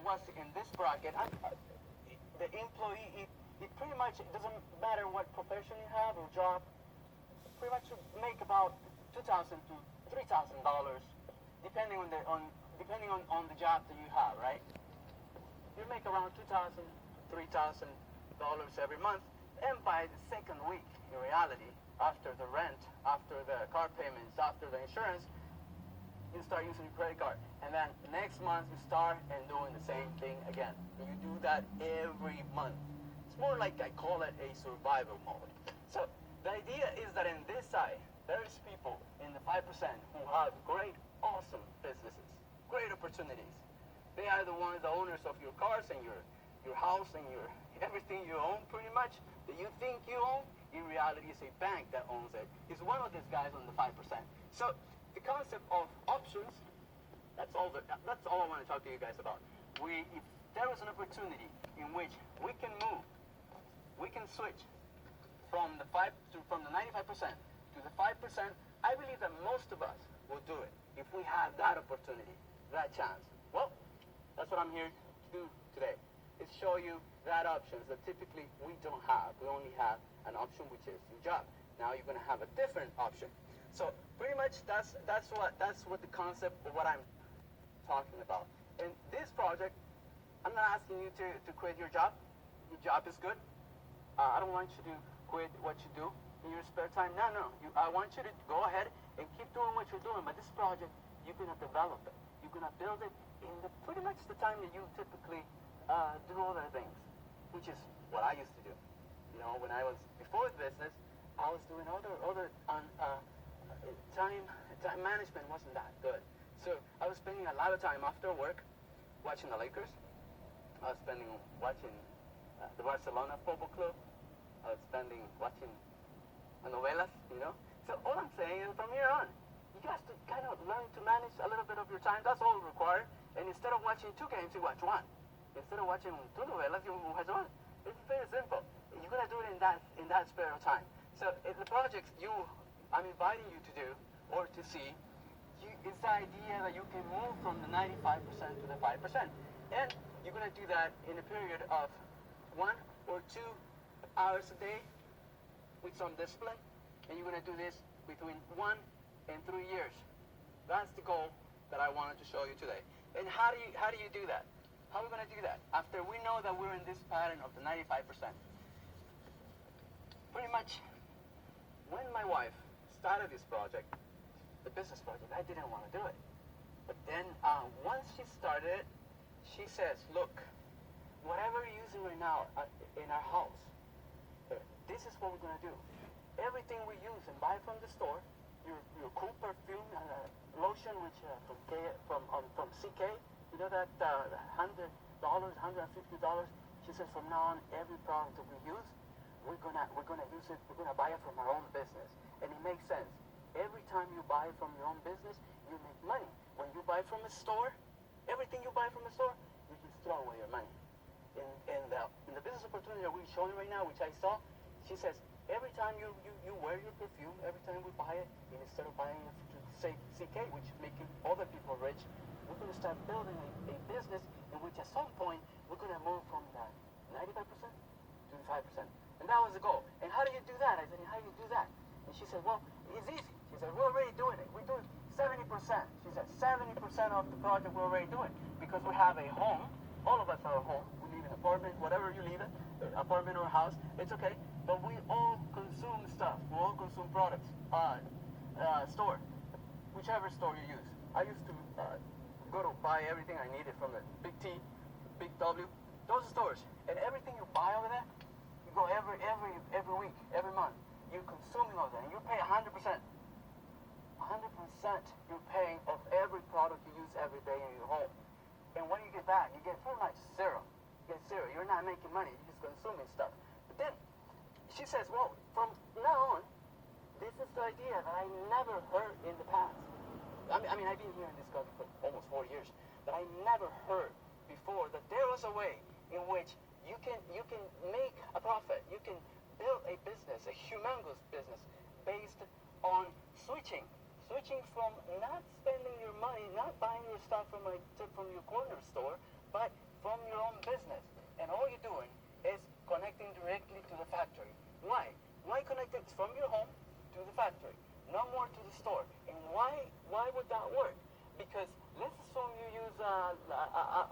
was in this bracket, the employee, it pretty much, it doesn't matter what profession you have or job, pretty much you make about $2,000 to $3,000, depending on the job that you have, right? You make around $2,000, $3,000 every month, and by the second week, in reality, after the rent, after the car payments, after the insurance, you start using your credit card. And then next month you start and doing the same thing again. And you do that every month. It's more like I call it a survival mode. So the idea is that in this side, there's people in the 5% who have great, awesome businesses, great opportunities. They are the ones, the owners of your cars and your house and your everything you own pretty much that you think you own. In reality, it's a bank that owns it. It's one of these guys on the 5%. So the concept of options, that's all I want to talk to you guys about. If there is an opportunity in which we can move, we can switch from the 95% to the 5%, I believe that most of us will do it if we have that opportunity, that chance. Well, that's what I'm here to do today, is show you that options that typically we don't have. We only have an option, which is your job. Now you're going to have a different option. So pretty much that's what the concept of what I'm talking about. In this project, I'm not asking you to quit your job. Your job is good. I don't want you to quit what you do in your spare time. No. I want you to go ahead and keep doing what you're doing. But this project, you're going to develop it. You're going to build it in pretty much the time that you typically do other things, which is what I used to do. You know, when I was before the business, I was doing other time management wasn't that good. So I was spending a lot of time after work watching the Lakers. I was spending watching the Barcelona Football Club. I was spending watching novelas, you know. So all I'm saying is from here on, you guys to kind of learn to manage a little bit of your time. That's all required. And instead of watching 2 games, you watch 1. Instead of watching 2 novelas, you watch 1. It's very simple. You're gonna do it in that spare time. So the projects I'm inviting you to do or to see, it's the idea that you can move from the 95% to the 5%. And you're gonna do that in a period of 1 or 2 hours a day with some discipline. And you're gonna do this between 1 and 3 years. That's the goal that I wanted to show you today. And how do you do that? How are we gonna do that? After we know that we're in this pattern of the 95%. Pretty much, when my wife started this project, the business project, I didn't want to do it. But then once she started it, she says, look, whatever you're using right now in our house, this is what we're going to do. Everything we use and buy from the store, your cool perfume, lotion, which from CK, you know that $100, $150, she says from now on, every product that we use, we're gonna use it, we're gonna buy it from our own business. And it makes sense. Every time you buy from your own business, you make money. When you buy from a store, everything you buy from a store, you just throw away your money. In the business opportunity that we're showing right now, which I saw, she says, every time you wear your perfume, every time we buy it, and instead of buying it to say CK, which is making other people rich, we're going to start building a business in which at some point, we're going to move from that 95% to the 5%. And that was the goal. And how do you do that? I said, how do you do that? And she said, well, it's easy. She said, we're already doing it. We're doing 70%. She said, 70% of the project we're already doing. Because we have a home. All of us have a home. We live in an apartment, whatever you live in, apartment or a house, it's okay. But we all consume stuff. We all consume products. Store. Whichever store you use. I used to go to buy everything I needed from the Big T, Big W, those stores. And everything you buy over there, you go every week, every month. You're consuming all that, and you pay 100%. 100% you're paying of every product you use every day in your home. And when you get back, you get pretty much zero. You get zero. You're not making money. You're just consuming stuff. But then she says, well, from now on, this is the idea that I never heard in the past. I mean, I've been here in this country for almost 4 years, but I never heard before that there was a way in which you can make a profit. You can build a business, a humongous business, based on switching from not spending your money, not buying your stuff from your corner store, but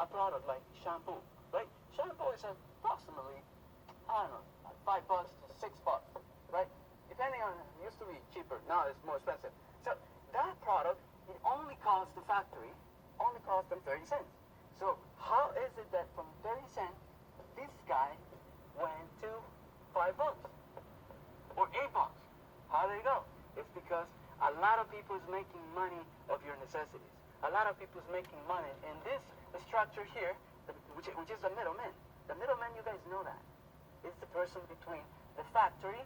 a product like shampoo, right? Shampoo is approximately, I don't know, like $5 to $6, right? Depending on, it used to be cheaper, now it's more expensive. So that product, it only costs the factory, only costs them 30 cents. So how is it that from 30 cents, this guy went to $5 or $8? How did it go? It's because a lot of people is making money of your necessities. A lot of people is making money in this structure here, which is the middleman. The middleman, you guys know that. It's the person between the factory.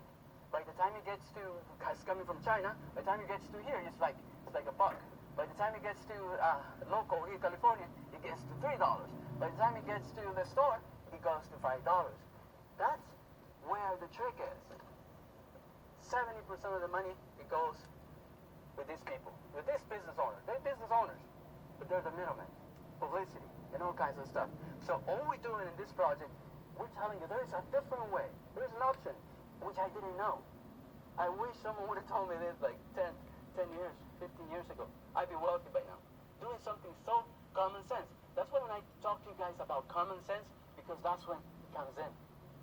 By the time it gets to, it's coming from China, by the time it gets to here, it's like a buck. By the time it gets to local here in California, it gets to $3. By the time it gets to the store, it goes to $5. That's where the trick is. 70% of the money, it goes with these people, with this business owner. They're business owners, but they're the middlemen, publicity, and all kinds of stuff. So all we're doing in this project, we're telling you there is a different way. There's an option, which I didn't know. I wish someone would have told me this like 10 years, 15 years ago. I'd be wealthy by now. Doing something so common sense. That's why when I talk to you guys about common sense, because that's when it comes in.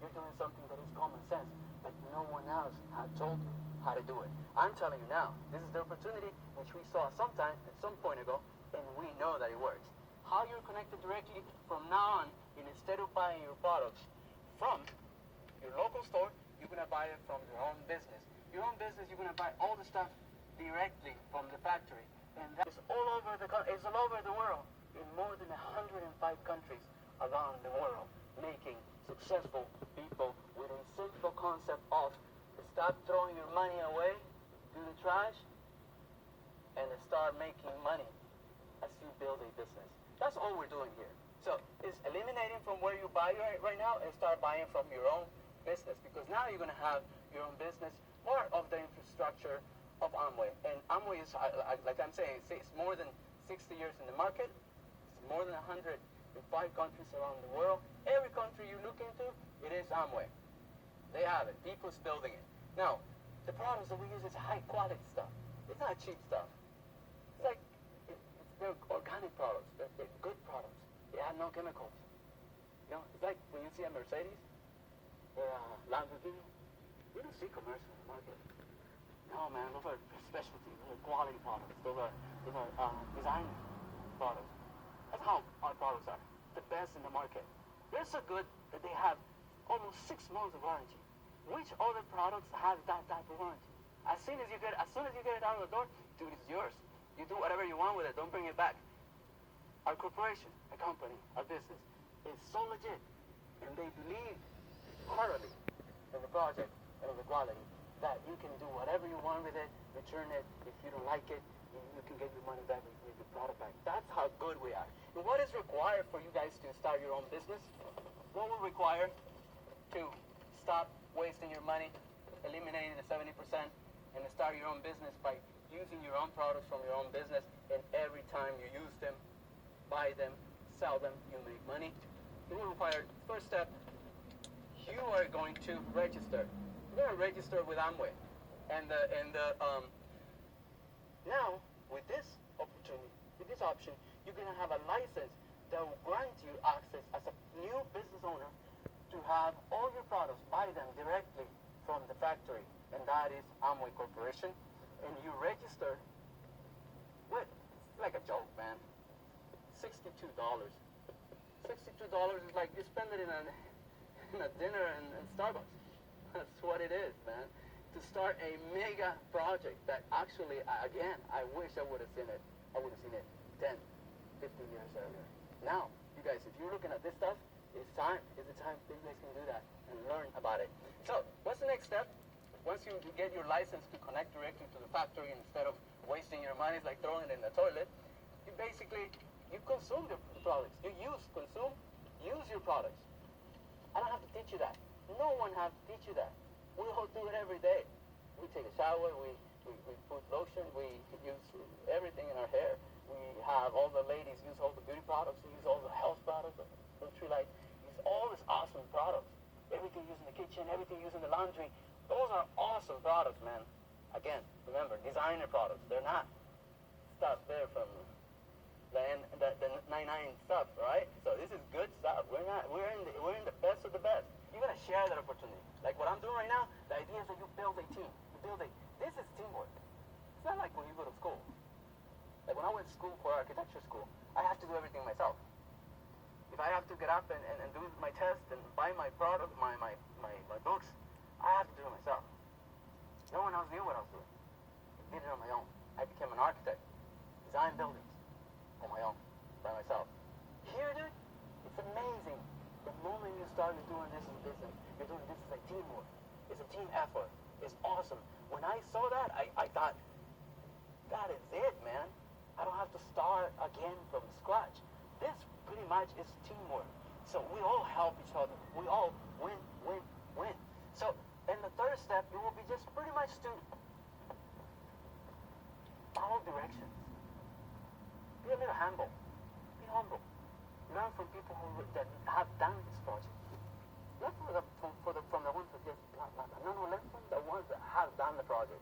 You're doing something that is common sense, but no one else had told you how to do it. I'm telling you now, this is the opportunity which we saw sometime, at some point ago, and we know that it works. How you're connected directly from now on, and instead of buying your products from your local store, you're going to buy it from your own business. Your own business, you're going to buy all the stuff directly from the factory. And that is all over the world, in more than 105 countries around the world, making successful people with a simple concept of stop throwing your money away to the trash and start making money as you build a business. That's all we're doing here. So it's eliminating from where you buy right now and start buying from your own business, because now you're going to have your own business, more of the infrastructure of Amway. And Amway is, like I'm saying, it's more than 60 years in the market. It's more than 105 countries around the world. Every country you look into, it is Amway. They have it. People's building it. Now, the products that we use is high quality stuff. It's not cheap stuff. It's like, they're organic products. They're good products. They have no chemicals. You know, it's like when you see a Mercedes or a Lamborghini, you don't see commercial in the market. No, man, those are specialty. Those are quality products. Those are design products. That's how our products are. The best in the market. They're so good that they have almost 6 months of warranty. Which other products have that type of warranty? As soon as you get it out of the door, dude, it's yours. You do whatever you want with it. Don't bring it back. Our corporation, our company, our business is so legit, and they believe heartily in the project and in the quality that you can do whatever you want with it, return it. If you don't like it, you can get your money back and get your product back. That's how good we are. And what is required for you guys to start your own business? What will require to stop wasting your money, eliminating the 70%, and to start your own business by using your own products from your own business, and every time you use them, buy them, sell them, you make money. You will require, first step, you are going to register. You're going to register with Amway. Now, with this opportunity, with this option, you're going to have a license that will grant you access as a new business owner to have all your products, buy them directly from the factory, and that is Amway Corporation. And you register with, it's like a joke, man, $62. $62 is like you spend it in a dinner in Starbucks. That's what it is, man. To start a mega project that actually, again, I wish I would have seen it. I would have seen it 10, 15 years earlier. Now, you guys, if you're looking at this stuff, it's time. It's the time that you guys can do that and learn about it. So, what's the next step? Once you get your license to connect directly to the factory instead of wasting your money, like throwing it in the toilet, you basically, you consume the products. You use your products. I don't have to teach you that. No one has to teach you that. We all do it every day. We take a shower, we put lotion, we use everything in our hair. We have all the ladies use all the beauty products, we use all the health products, Nutrilite, use all these awesome products. Everything used in the kitchen, everything used in the laundry. Those are awesome products, man. Again, remember, designer products. They're not stuff there from the 99 stuff, right? So this is good stuff. We're in the best of the best. You're gonna share that opportunity. Like what I'm doing right now, the idea is that you build a team. This is teamwork. It's not like when you go to school. Like when I went to school for architecture school, I have to do everything myself. If I have to get up and do my test and buy my product, my books, I have to do it myself. No one else knew what I was doing. I did it on my own. I became an architect, designed buildings on my own, by myself. Here, dude, it's amazing. The moment you start doing this in business, you're doing this as a teamwork. It's a team effort. It's awesome. When I saw that, I thought, that is it, man. I don't have to start again from scratch. This pretty much is teamwork. So we all help each other. We all win, win, win. So, and the third step, it will be just pretty much to follow directions. Be a little humble. Be humble. Learn from people that have done this project. Learn from the ones that just no, learn from the ones that have done the project.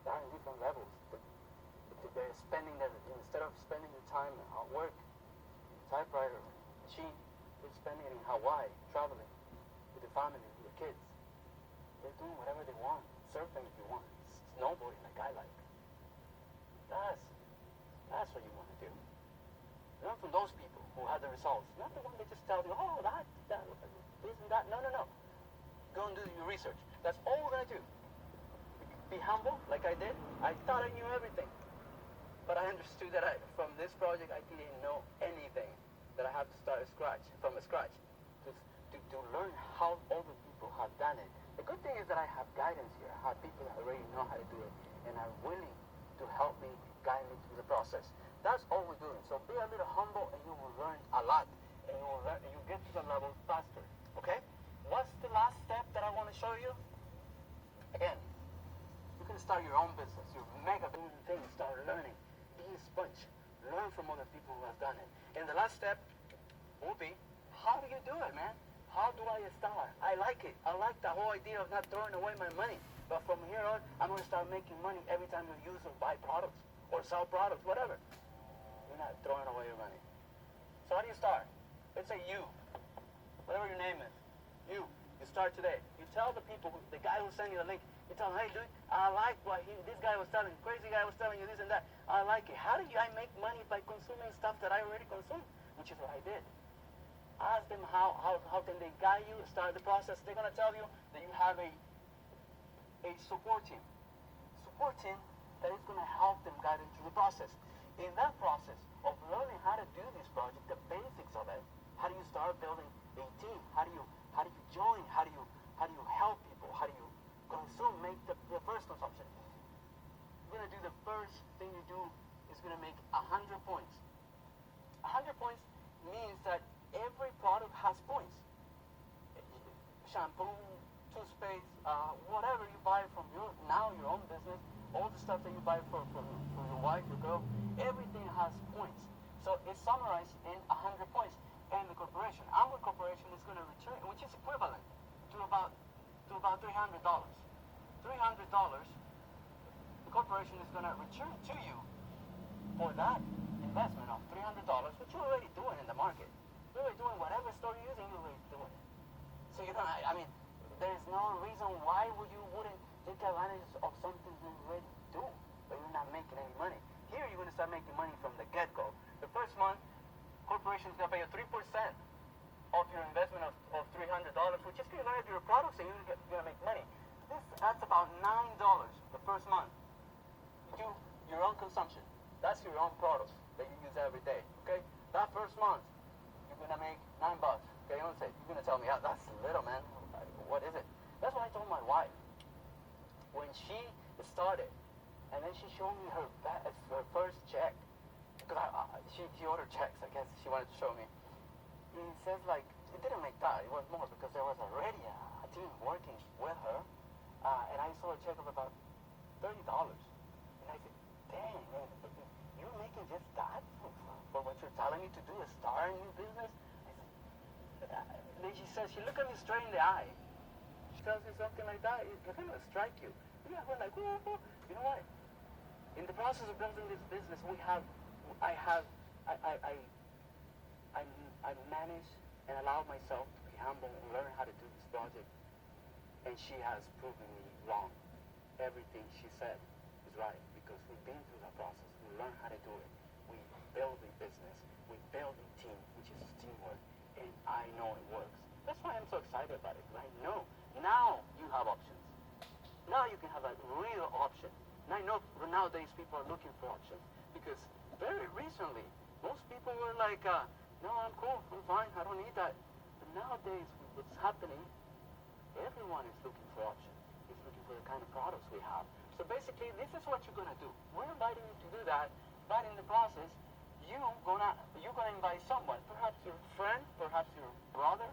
They're in different levels. They're spending their, instead of spending your time at work, typewriter, machine, they're spending it in Hawaii, traveling with the family, with the kids. They're doing whatever they want, surfing if you want, snowboarding like I like. That's what you want to do. Learn from those people who had the results. Not the one that just tell you, oh, that, this and that. No. Go and do your research. That's all we're going to do. Be humble, like I did. I thought I knew everything. But I understood that from this project, I didn't know anything. That I have to start from scratch. To learn how other people have done it. The good thing is that I have guidance here. I have people that already know how to do it and are willing to help me, guide me through the process. That's all we're doing. So be a little humble and you will learn a lot. And you get to the level faster. Okay? What's the last step that I want to show you? Again, you can start your own business. You make a doing thing, start learning. Be a sponge. Learn from other people who have done it. And the last step will be, how do you do it, man? How do I start? I like it. I like the whole idea of not throwing away my money. But from here on, I'm going to start making money every time you use or buy products or sell products, whatever. You're not throwing away your money. So how do you start? Let's say you, whatever your name is, you start today. You tell the people, the guy who sent you the link, you tell him, hey, dude, I like what this guy was telling, crazy guy was telling you this and that. I like it. How do I make money by consuming stuff that I already consume? Which is what I did. Ask them how can they guide you, start the process. They're going to tell you that you have a support team. Support team that is going to help them guide them through the process. In that process of learning how to do this project, the basics of it, how do you start building a team? How do you join? How do you help people? How do you consume, make the first consumption? You're going to do the first thing you do is going to make 100 points. 100 points means that every product has points. Shampoo, toothpaste, whatever you buy from your own business, all the stuff that you buy for your wife, your girl, everything has points. So it's summarized in 100 points. And the corporation, our corporation is going to return, which is equivalent to about $300. $300, the corporation is going to return to you for that investment of $300, which you're already doing in the market. You're already doing whatever store you're using, you're already doing it. So you don't, I mean, there's no reason why wouldn't take advantage of something you already do, but you're not making any money. Here you're going to start making money from the get-go. The first month, corporation is going to pay you 3% of your investment of $300, which is going to buy your products and you're going to make money. That's about $9 the first month. You do your own consumption. That's your own products that you use every day. Okay? That first month, you're going to make $9. Okay? You're going to tell me, oh, that's little, man. What is it? That's what I told my wife. When she started, and then she showed me her first check. Because she ordered checks, I guess she wanted to show me. And it says like, it didn't make that, it was more because there was already a team working with her. And I saw a check of about $30. And I said, dang, man, you're making just that for what you're telling me to do, is start a new business? I said, then she says, she looked at me straight in the eye. She tells me something like that, it's going to strike you. Yeah, we're like, whoa. You know what? In the process of building this business, I have I, I, I, I, I managed and allowed myself to be humble and learn how to do this project. And she has proven me wrong. Everything she said is right because we've been through that process. We learned how to do it. We build a business. We build a team, which is teamwork. And I know it works. That's why I'm so excited about it. I know. Now you have options. Now you can have a real option. And I know nowadays people are looking for options because very recently, most people were like, no, I'm cool, I'm fine, I don't need that. But nowadays, what's happening, everyone is looking for options. Is looking for the kind of products we have. So basically, this is what you're gonna do. We're inviting you to do that, but in the process, you're gonna invite someone, perhaps your friend, perhaps your brother,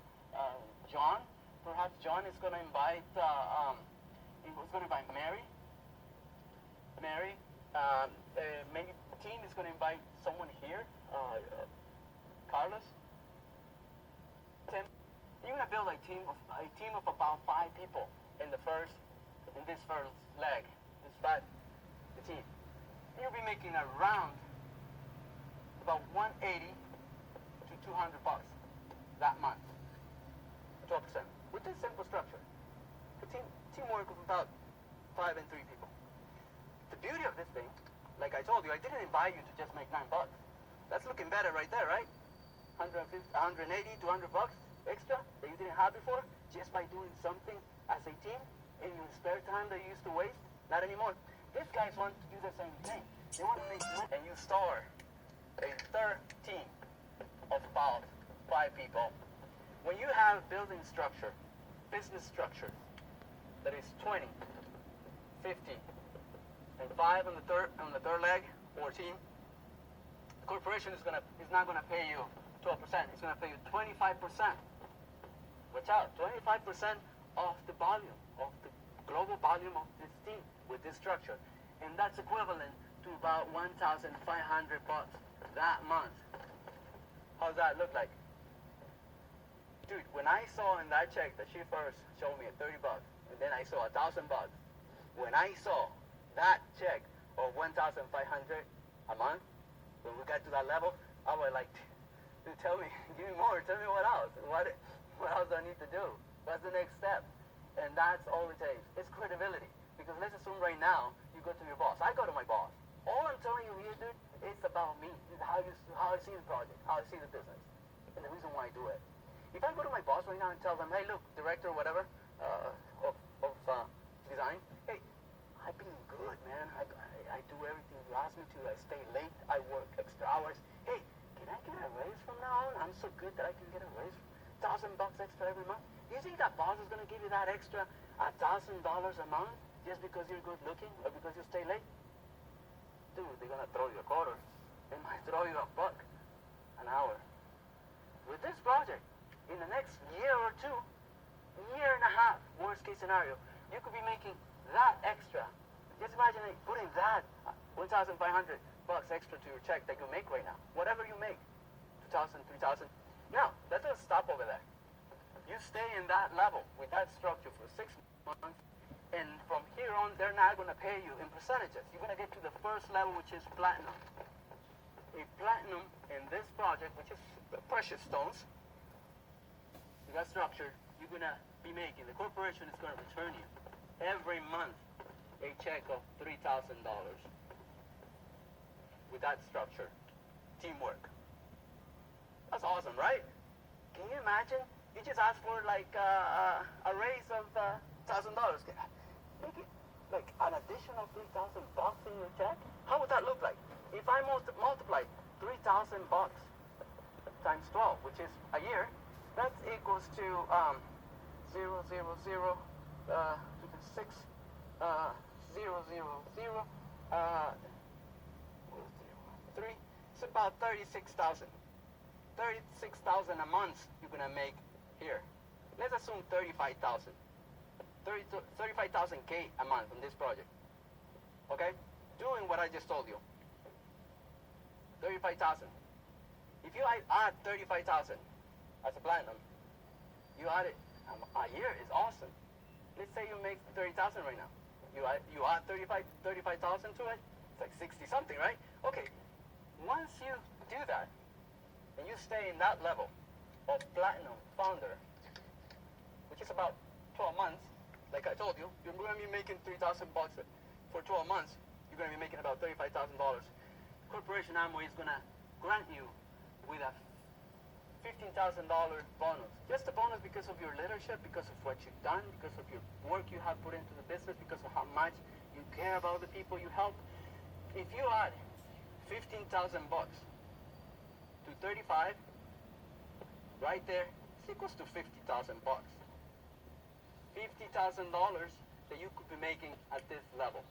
John. Perhaps John is gonna invite, he's gonna invite Mary. Maybe the team is gonna invite someone here, Carlos. Tim. You're gonna build a team of about 5 people in this first leg, the team. You'll be making around about 180 to 200 bucks that month. 12% with this simple structure. The teamwork of about 5 and 3 people. The beauty of this thing, like I told you, I didn't invite you to just make 9 bucks. That's looking better right there, right? 150, 180, 200 bucks extra that you didn't have before, just by doing something as a team in your spare time that you used to waste. Not anymore. These guys want to do the same thing. They want to make money. And you start a third team of about 5 people. When you have building structure, business structure, that is 20, 50, and 5 on the third leg or team, the corporation is not gonna pay you 12%. It's gonna pay you 25%. Watch out, 25% of the volume, of the global volume of this team with this structure, and that's equivalent to about 1,500 bucks that month. How's that look like? Dude, when I saw in that check that she first showed me at 30 bucks, and then I saw 1,000 bucks, when I saw that check of 1,500 a month, when we got to that level, I was like, dude, tell me, give me more, tell me what else, what else do I need to do? What's the next step? And that's all it takes. It's credibility. Because let's assume right now, you go to your boss. I go to my boss. All I'm telling you here, dude, it's about me. It's how I see the project, how I see the business, and the reason why I do it. If I go to my boss right now and tell them, hey, look, director or whatever, of design, hey, I've been good, man. I do everything you ask me to. I stay late. I work extra hours. Hey, can I get a raise from now on? I'm so good that I can get a raise, $1,000 extra every month. You think that boss is gonna give you that extra $1,000 a month just because you're good looking or because you stay late? Dude, they're gonna throw you a quarter. They might throw you $1 an hour. With this project, in the next year or two, year and a half, worst case scenario, you could be making that extra. Just imagine putting that 1,500 bucks extra to your check that you make right now. Whatever you make, 2,000, 3,000. Now, let's just stop over there. You stay in that level with that structure for 6 months, and from here on, they're not going to pay you in percentages. You're going to get to the first level, which is platinum. A platinum in this project, which is precious stones, that structure, you're going to be making. The corporation is going to return you every month a check of $3,000 with that structure. Teamwork. That's awesome, right? Can you imagine? You just ask for like a raise of $1,000. Make it like an additional $3,000 in your check. How would that look like? If I multiply $3,000 times 12, which is a year, that equals to 0, 0, 0, 6, 0, 0, 0, 3. It's about 36,000. 36,000 a month you're gonna make here. Let's assume 35,000. 35,000 a month on this project. Okay? Doing what I just told you. 35,000. If you add 35,000 as a platinum, you add it a year is awesome. Let's say you make 30,000 right now. You add 35,000 to it. It's like 60 something, right? Okay. Once you do that, and you stay in that level of platinum founder, which is about 12 months, like I told you, you're going to be making $3,000 for 12 months. You're going to be making about $35,000. Corporation Amway is going to grant you with a $15,000 bonus. Just a bonus because of your leadership, because of what you've done, because of your work you have put into the business, because of how much you care about the people you help. If you add $15,000 to 35, right there, it's equals to $50,000. $50,000 that you could be making at this level.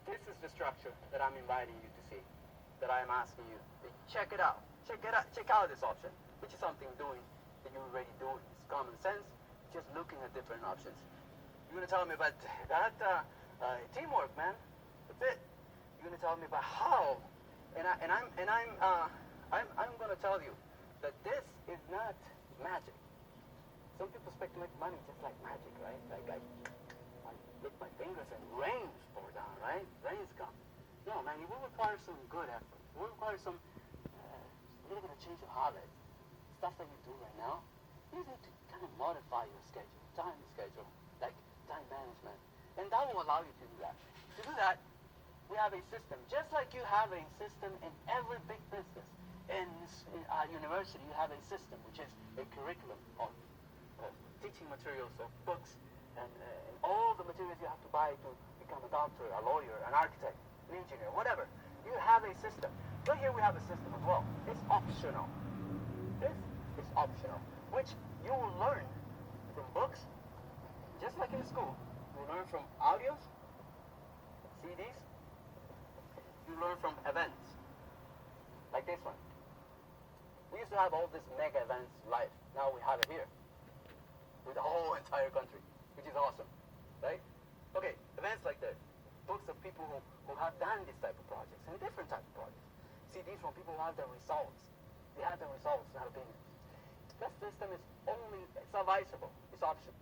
This is the structure that I'm inviting you to see, that I am asking you to check it out. Check out this option, which is something doing that you're already doing. It's common sense, just looking at different options. You're gonna tell me about that teamwork, man. That's it. You're gonna tell me about how, and I'm gonna tell you that this is not magic. Some people expect to make money just like magic, right? Like I lick my fingers and rains pour down, right? Rains come. No, man, it will require some good effort. It will require some little bit of change of habits. Stuff that you do right now, you need to kind of modify your schedule, time schedule, like time management. And that will allow you to do that. To do that, we have a system, just like you have a system in every big business. In university, you have a system, which is a curriculum of teaching materials, of books, and all the materials you have to buy to become a doctor, a lawyer, an architect, an engineer, whatever. You have a system. But here we have a system as well. It's optional. This is optional, which you will learn from books, just like in school. You learn from audios, CDs. You learn from events, like this one. We used to have all these mega events live. Now we have it here, with the whole entire country, which is awesome, right? Okay, events like that. Books of people who have done this type of projects and different type of projects. CDs from people who have the results. They have the results, not opinions. That system is only, it's advisable, it's optional.